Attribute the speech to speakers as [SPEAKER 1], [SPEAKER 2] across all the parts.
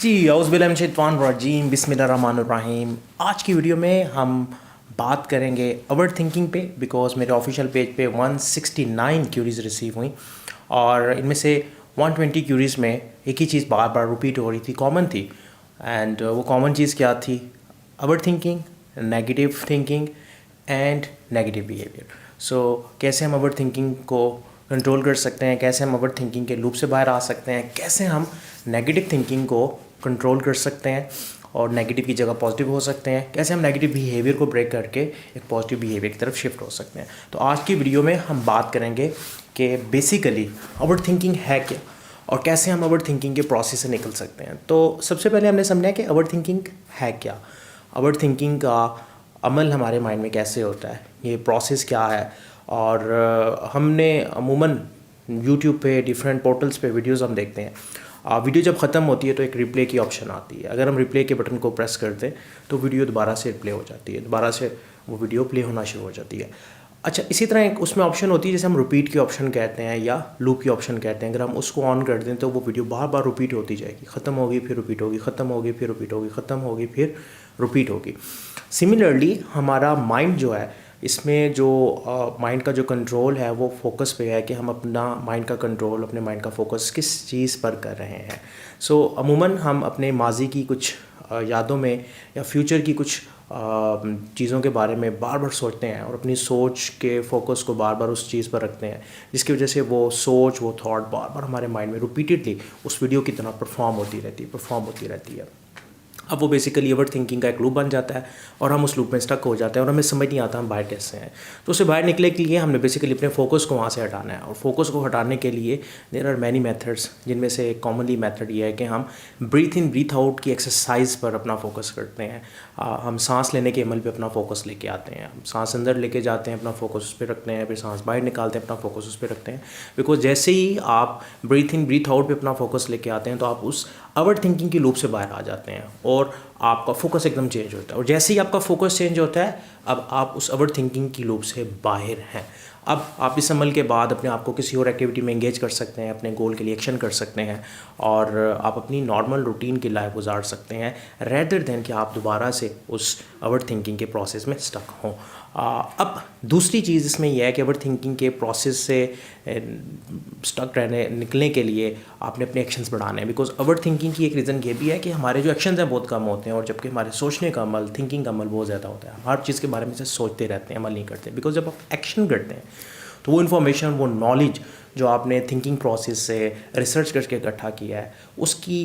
[SPEAKER 1] जी औज़ुबिल्लाहिमिनश्शैतानिर्रजीम बिस्मिल्लाहिर्रहमानिर्रहीम। आज की वीडियो में हम बात करेंगे ओवर थिंकिंग पे, बिकॉज मेरे ऑफिशियल पेज पे 169 क्यूरीज़ रिसीव हुई और इनमें से 120 क्यूरीज़ में एक ही चीज़ बार बार रिपीट हो रही थी, कॉमन थी। एंड वो कॉमन चीज़ क्या थी? Over thinking, negative thinking and negative behaviour. So कैसे हम ओवर थिंकिंग को कंट्रोल कर सकते हैं, कैसे हम ओवर थिंकिंग के लूप से बाहर आ सकते हैं, कैसे हम नेगेटिव थिंकिंग को कंट्रोल कर सकते हैं और नेगेटिव की जगह पॉजिटिव हो सकते हैं, कैसे हम नेगेटिव बिहेवियर को ब्रेक करके एक पॉजिटिव बिहेवियर की तरफ शिफ्ट हो सकते हैं। तो आज की वीडियो में हम बात करेंगे कि बेसिकली ओवर थिंकिंग है क्या और कैसे हम ओवर थिंकिंग के प्रोसेस से निकल सकते हैं। तो सबसे पहले हमने समझा कि ओवर थिंकिंग है क्या, ओवर थिंकिंग का अमल हमारे माइंड में कैसे होता है, ये प्रोसेस क्या है। और हमने अमूमन यूट्यूब पे डिफरेंट पोर्टल्स पे वीडियोस हम देखते हैं। वीडियो जब ख़त्म होती है तो एक रिप्ले की ऑप्शन आती है। अगर हम रिप्ले के बटन को प्रेस करते हैं तो वीडियो दोबारा से रिप्ले हो जाती है, दोबारा से वो वीडियो प्ले होना शुरू हो जाती है। अच्छा, इसी तरह एक उसमें ऑप्शन होती है जैसे हम रिपीट की ऑप्शन कहते हैं या लूप की ऑप्शन कहते हैं। अगर हम उसको ऑन कर दें तो वो वीडियो बार बार रिपीट होती जाएगी, ख़त्म होगी फिर रिपीट होगी, ख़त्म होगी फिर रिपीट होगी, ख़त्म होगी फिर रिपीट होगी। सिमिलरली हमारा माइंड जो है, इसमें जो माइंड का जो कंट्रोल है वो फोकस पे है कि हम अपना माइंड का कंट्रोल, अपने माइंड का फोकस किस चीज़ पर कर रहे हैं। सो अमूमन हम अपने माजी की कुछ यादों में या फ्यूचर की कुछ चीज़ों के बारे में बार बार सोचते हैं और अपनी सोच के फोकस को बार बार उस चीज़ पर रखते हैं, जिसकी वजह से वो सोच, वो थॉट बार बार हमारे माइंड में रिपीटेडली उस वीडियो की तरह परफॉर्म होती रहती है। अब वो बेसिकली ओवर थिंकिंग का एक लूप बन जाता है और हम उस लूप में स्टक हो जाते हैं और हमें समझ नहीं आता हम बाहर कैसे हैं। तो उससे बाहर निकलने के लिए हमने बेसिकली अपने फोकस को वहाँ से हटाना है। और फोकस को हटाने के लिए देयर आर मैनी मेथड्स, जिनमें से एक कॉमनली मेथड ये है कि हम ब्रीथ इन ब्रीथ आउट की एक्सरसाइज पर अपना फोकस करते हैं। हम सांस लेने के अमल पे अपना फोकस लेके आते हैं। हम सांस अंदर लेके जाते हैं, अपना फोकस उस पर रखते हैं, फिर सांस बाहर निकालते हैं, अपना फोकस उस पर रखते हैं। बिकॉज जैसे ही आप ब्रीथ इन ब्रीथ आउट पे अपना फोकस लेके आते हैं तो आप उस ओवर थिंकिंग की लूप से बाहर आ जाते हैं और आपका फोकस एकदम चेंज होता है। और जैसे ही आपका फोकस चेंज होता है, अब आप उस ओवर थिंकिंग की लूप से बाहर हैं। अब आप इस अमल के बाद अपने आप को किसी और एक्टिविटी में एंगेज कर सकते हैं, अपने गोल के लिए एक्शन कर सकते हैं और आप अपनी नॉर्मल रूटीन की लाइफ गुजार सकते हैं, रेदर देन कि आप दोबारा से उस ओवर थिंकिंग के प्रोसेस में स्टक हों। अब दूसरी चीज़ इसमें यह है कि ओवर थिंकिंग के प्रोसेस से स्टक निकलने के लिए आपने अपने एक्शंस बढ़ाने हैं। बिकॉज ओवर थिंकिंग की एक रीज़न ये भी है कि हमारे जो एक्शंस हैं बहुत कम होते हैं और जबकि हमारे सोचने का अमल, थिंकिंग का अमल बहुत ज़्यादा होता है। हम हर चीज़ के बारे में से सोचते रहते हैं, अमल नहीं करते। बिकॉज जब आप एक्शन करते हैं तो वो इन्फॉर्मेशन, वो नॉलेज जो आपने थिंकिंग प्रोसेस से रिसर्च करके इकट्ठा किया है, उसकी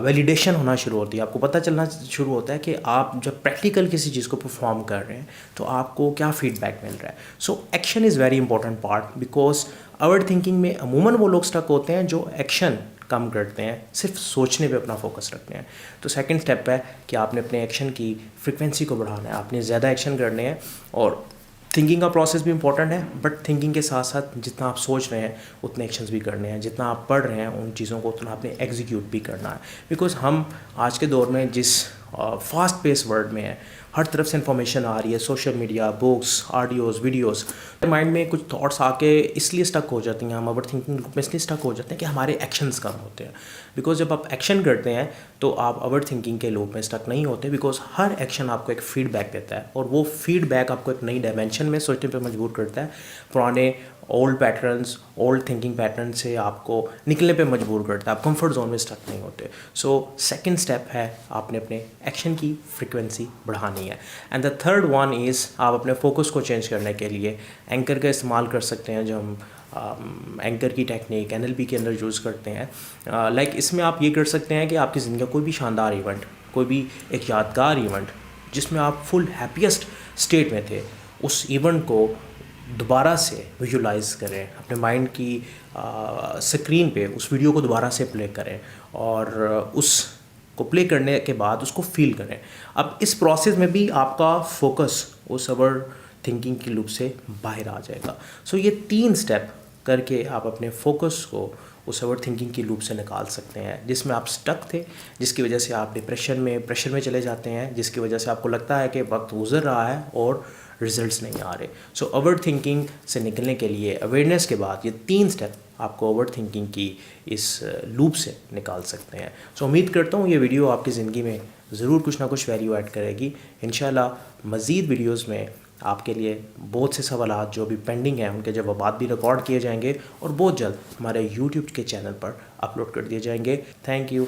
[SPEAKER 1] वैलिडेशन होना शुरू होती है। आपको पता चलना शुरू होता है कि आप जब प्रैक्टिकल किसी चीज़ को परफॉर्म कर रहे हैं तो आपको क्या फीडबैक मिल रहा है। So action is very important part, because over thinking में अमूमन वो लोग स्टक होते हैं जो एक्शन कम करते हैं, सिर्फ सोचने पे अपना फोकस रखते हैं। तो सेकंड स्टेप है कि आपने अपने एक्शन की फ्रिक्वेंसी को बढ़ाना है, आपने ज़्यादा एक्शन करने हैं। और थिंकिंग का प्रोसेस भी इंपॉर्टेंट है, बट थिंकिंग के साथ साथ जितना आप सोच रहे हैं उतने एक्शंस भी करने हैं, जितना आप पढ़ रहे हैं उन चीज़ों को उतना आपने एग्जीक्यूट भी करना है। बिकॉज हम आज के दौर में जिस फास्ट पेस वर्ल्ड में है, हर तरफ से इन्फॉर्मेशन आ रही है, social media, books, audios, videos, mind में कुछ थॉट्स आके इसलिए स्टक हो जाती हैं, हम ओवर थिंकिंग में इसलिए स्टक हो जाते हैं कि हमारे एक्शंस कम होते हैं। बिकॉज जब आप एक्शन करते हैं तो आप ओवर थिंकिंग के लूप में स्टक नहीं होते। बिकॉज हर एक्शन आपको एक फीडबैक देता है और वो फीडबैक आपको एक नई डायमेंशन में सोचने पर मजबूर करता है। पुराने old patterns, old thinking pattern से आपको निकलने पे मजबूर करता है, आप कंफर्ट जोन में स्टक नहीं होते। सो सेकंड स्टेप है आपने अपने एक्शन की फ्रिक्वेंसी बढ़ानी है। And the third one is आप अपने फोकस को चेंज करने के लिए एंकर का इस्तेमाल कर सकते हैं, जो हम एंकर की टेक्निक NLP के अंदर यूज़ करते हैं। लाइक इसमें आप ये कर सकते हैं कि आपकी ज़िंदगी का कोई भी शानदार इवेंट, कोई भी एक यादगार इवेंट जिसमें आप फुल हैप्पीएस्ट स्टेट में थे, उस इवेंट को दोबारा से विजुलाइज करें, अपने माइंड की स्क्रीन पे उस वीडियो को दोबारा से प्ले करें और उस को प्ले करने के बाद उसको फील करें। अब इस प्रोसेस में भी आपका फोकस उस ओवर थिंकिंग की लूप से बाहर आ जाएगा। सो ये 3 स्टेप करके आप अपने फोकस को उस ओवर थिंकिंग की लूप से निकाल सकते हैं जिसमें आप स्टक थे, जिसकी वजह से आप डिप्रेशन में, प्रेशर में चले जाते हैं, जिसकी वजह से आपको लगता है कि वक्त गुजर रहा है और रिजल्ट्स नहीं आ रहे। सो ओवर थिंकिंग से निकलने के लिए अवेयरनेस के बाद ये 3 स्टेप आपको ओवर थिंकिंग की इस लूप से निकाल सकते हैं। सो उम्मीद करता हूँ ये वीडियो आपकी ज़िंदगी में ज़रूर कुछ ना कुछ वैल्यू ऐड करेगी। इंशाल्लाह मज़ीद वीडियोज़ में आपके लिए बहुत से सवालात जो अभी पेंडिंग हैं उनके जवाब भी रिकॉर्ड किए जाएंगे और बहुत जल्द हमारे यूट्यूब के चैनल पर अपलोड कर दिए जाएंगे। Thank you.